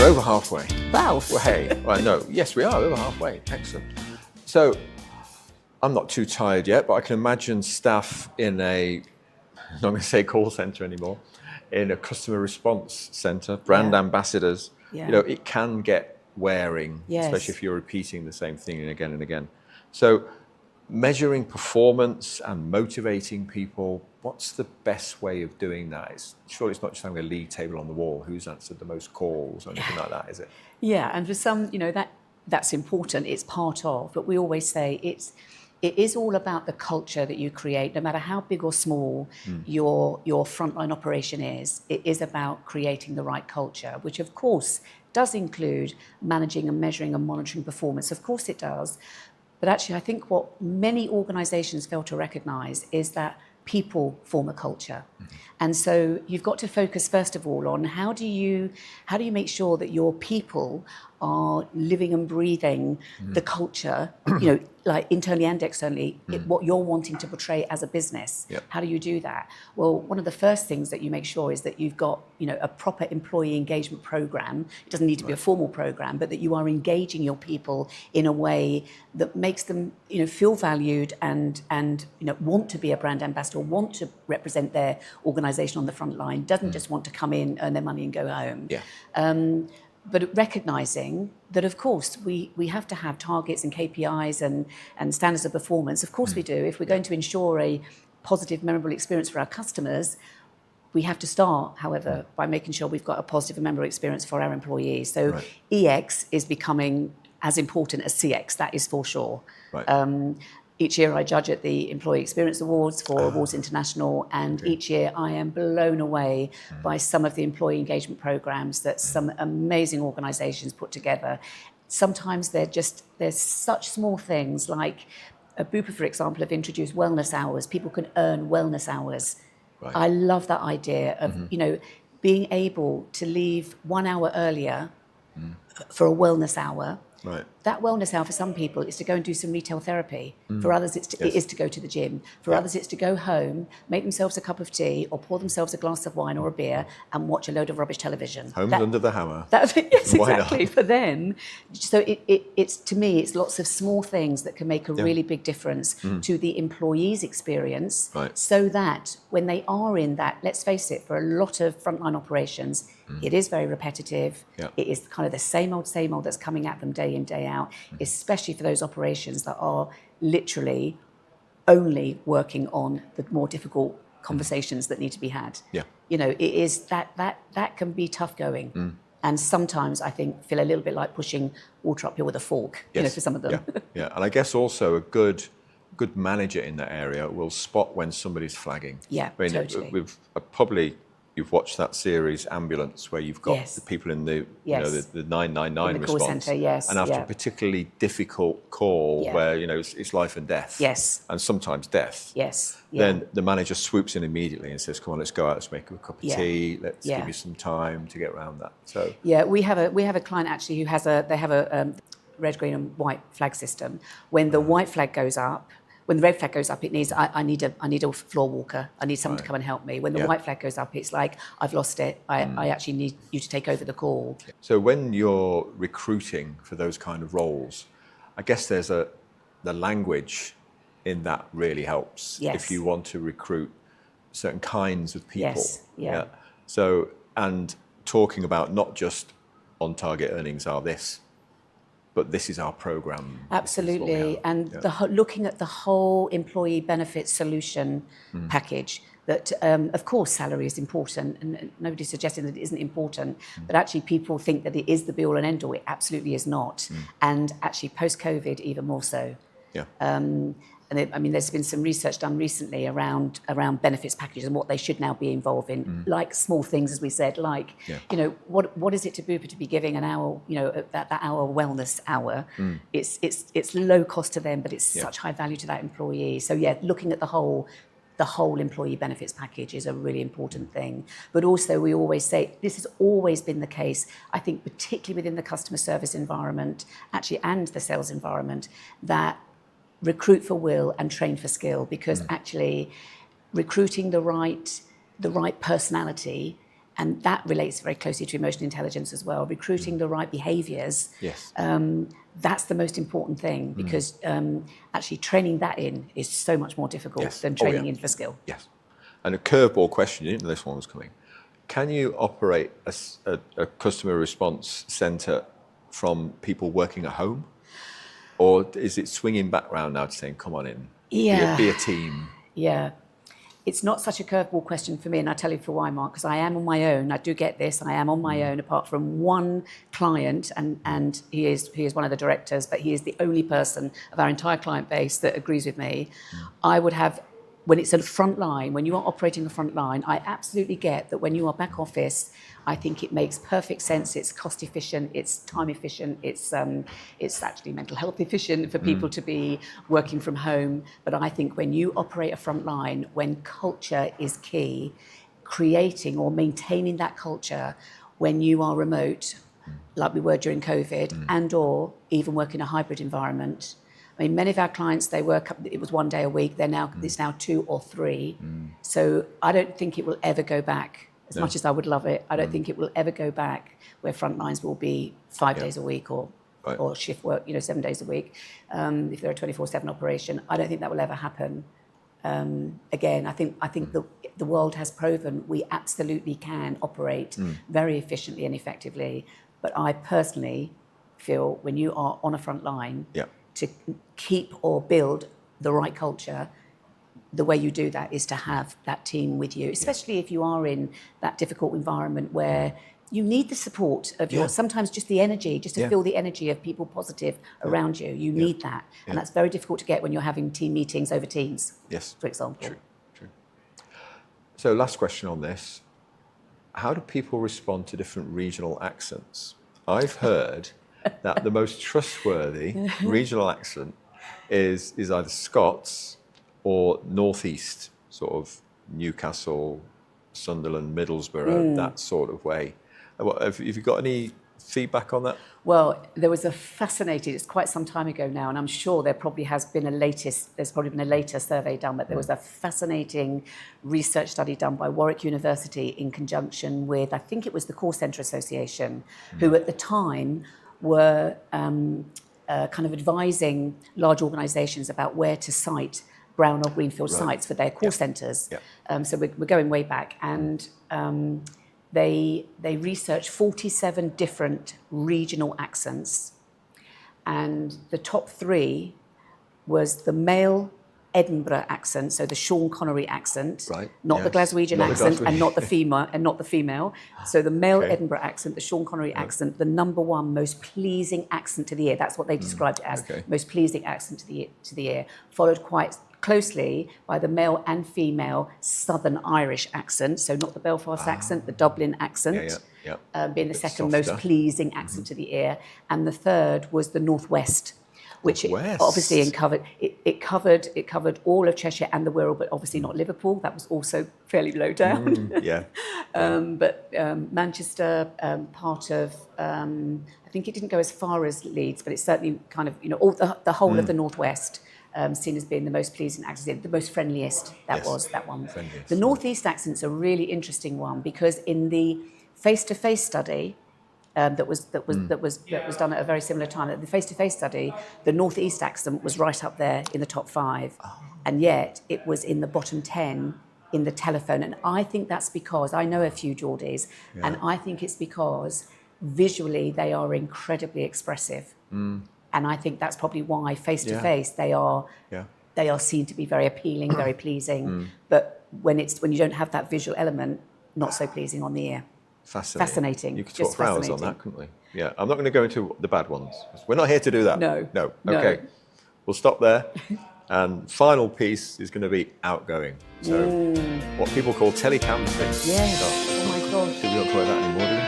over halfway. Wow. Well, hey, well, no, yes, we are over halfway. Excellent. So, I'm not too tired yet, but I can imagine staff in a, I'm not going to say call center anymore, in a customer response center, brand ambassadors. Yeah. You know, it can get wearing, especially if you're repeating the same thing again and again. So, measuring performance and motivating people, what's the best way of doing that? Surely it's not just having a league table on the wall, who's answered the most calls or anything like that, is it? Yeah, and for some, that's important, it's part of, but we always say it is all about the culture that you create, no matter how big or small your frontline operation is. It is about creating the right culture, which of course does include managing and measuring and monitoring performance. Of course it does. But actually, I think what many organisations fail to recognise is that people form a culture. And so you've got to focus first of all on how do you make sure that your people are living and breathing the culture, like internally and externally, what you're wanting to portray as a business. Yep. How do you do that? Well, one of the first things that you make sure is that you've got, a proper employee engagement program. It doesn't need to be a formal program, but that you are engaging your people in a way that makes them, feel valued and want to be a brand ambassador, want to represent their organisation on the front line, doesn't just want to come in, earn their money and go home. Yeah. But recognising that, of course, we have to have targets and KPIs and standards of performance. Of course we do. If we're going to ensure a positive, memorable experience for our customers, we have to start, however, by making sure we've got a positive and memorable experience for our employees. So EX is becoming as important as CX, that is for sure. Right. Each year I judge at the Employee Experience Awards for Awards International, and each year I am blown away by some of the employee engagement programs that some amazing organisations put together. Sometimes they're such small things, like Bupa, for example, have introduced wellness hours. People can earn wellness hours. Right. I love that idea of, being able to leave 1 hour earlier for a wellness hour. Right. That wellness hour for some people is to go and do some retail therapy. For others, it is to go to the gym. For others, it's to go home, make themselves a cup of tea or pour themselves a glass of wine or a beer and watch a load of rubbish television. Homes under the hammer. Yes, Why exactly. not? For them, so it's, to me, it's lots of small things that can make a really big difference to the employee's experience. Right. So that when they are in that, let's face it, for a lot of frontline operations, it is very repetitive. Yeah. It is kind of the same old that's coming at them day in, day out, especially for those operations that are literally only working on the more difficult conversations that need to be had. Yeah. It is that can be tough going. And sometimes I think feel a little bit like pushing water uphill with a fork, for some of them. Yeah. And I guess also a good manager in that area will spot when somebody's flagging. Yeah, I mean, totally. You've watched that series Ambulance, where you've got the people in the the 999 in the call response, centre, yes, and after a particularly difficult call where it's life and death, and sometimes death, then the manager swoops in immediately and says, "Come on, let's go out, let's make a cup of tea, let's give you some time to get around that." So we have a client actually who has a red, green, and white flag system. When the white flag goes up. When the red flag goes up, it needs, I need a floor walker. I need someone to come and help me. When the white flag goes up, it's like, I've lost it. I actually need you to take over the call. So when you're recruiting for those kind of roles, I guess there's the language in that really helps. Yes. If you want to recruit certain kinds of people. Yes. Yeah. So, and talking about not just on target earnings are this, but this is our program. Absolutely, and looking at the whole employee benefits solution package. That of course salary is important, and nobody's suggesting that it isn't important. But actually, people think that it is the be all and end all. It absolutely is not, and actually post-COVID even more so. Yeah. There's been some research done recently around benefits packages and what they should now be involved in, like small things, as we said, like, what is it to Bupa to be giving an hour, that hour wellness hour? It's low cost to them, but it's such high value to that employee. So looking at the whole employee benefits package is a really important thing. But also, we always say, this has always been the case, I think, particularly within the customer service environment, actually, and the sales environment, that recruit for will and train for skill, because actually recruiting the right personality and that relates very closely to emotional intelligence as well. Recruiting the right behaviours. Yes. That's the most important thing, because actually training that in is so much more difficult than training in for skill. Yes. And a curveball question, you didn't know this one was coming. Can you operate a customer response centre from people working at home? Or is it swinging back round now to saying, come on in, be a team? Yeah. It's not such a curveball question for me, and I'll tell you for why, Mark, because I am on my own. I do get this. I am on my own, apart from one client, and he is one of the directors, but he is the only person of our entire client base that agrees with me. I would have, when it's a front line, when you are operating a front line, I absolutely get that when you are back office, I think it makes perfect sense. It's cost efficient, it's time efficient, it's actually mental health efficient for people to be working from home. But I think when you operate a front line, when culture is key, creating or maintaining that culture when you are remote, like we were during COVID, and or even work in a hybrid environment. I mean, many of our clients, they work, it was 1 day a week, it's now 2 or 3. So I don't think it will ever go back. As much as I would love it, I don't think it will ever go back where front lines will be 5 days a week or shift work, 7 days a week. If they're a 24/7 operation, I don't think that will ever happen. Again, I think the world has proven we absolutely can operate very efficiently and effectively. But I personally feel when you are on a front line, to keep or build the right culture, the way you do that is to have that team with you, especially if you are in that difficult environment where you need the support of your, sometimes just the energy, just to feel the energy of people positive around you. You need that. And that's very difficult to get when you're having team meetings over Teams, for example. True. So last question on this. How do people respond to different regional accents? I've heard that the most trustworthy regional accent is either Scots or Northeast, sort of Newcastle, Sunderland, Middlesbrough, that sort of way. Have you got any feedback on that? Well, there was it's quite some time ago now, and I'm sure there's probably been a later survey done, but there was a fascinating research study done by Warwick University in conjunction with, I think it was the Call Centre Association, who at the time were kind of advising large organisations about where to site brown or greenfield sites for their call centres. So we're going way back, and they researched 47 different regional accents, and the top 3 was the male Edinburgh accent, so the Sean Connery accent, not the Glaswegian accent, and not the female. So the male Edinburgh accent, the Sean Connery accent, the number 1 most pleasing accent to the ear. That's what they described it as, most pleasing accent to the ear, followed quite closely by the male and female Southern Irish accent, so not the Belfast accent, the Dublin accent, being the second most pleasing accent to the ear, and the third was the Northwest, which obviously covered all of Cheshire and the Wirral, but obviously not Liverpool. That was also fairly low down. But Manchester, part of, I think it didn't go as far as Leeds, but it's certainly kind of, all the whole of the Northwest. Seen as being the most pleasing accent, the most friendliest. That one. Friendliest. The Northeast accent's a really interesting one, because in the face-to-face study that was done at a very similar time, at the face-to-face study, the Northeast accent was right up there in the top 5, and yet it was in the bottom 10 in the telephone. And I think that's because I know a few Geordies, and I think it's because visually they are incredibly expressive. And I think that's probably why face-to-face they are seen to be very appealing, very pleasing. But when you don't have that visual element, not so pleasing on the ear. Fascinating. You could talk for hours on that, couldn't we? Yeah. I'm not going to go into the bad ones. We're not here to do that. No. Okay. We'll stop there. And final piece is going to be outgoing. So what people call telecamping. Yes. Oh my gosh. Do we not call it that anymore, do we?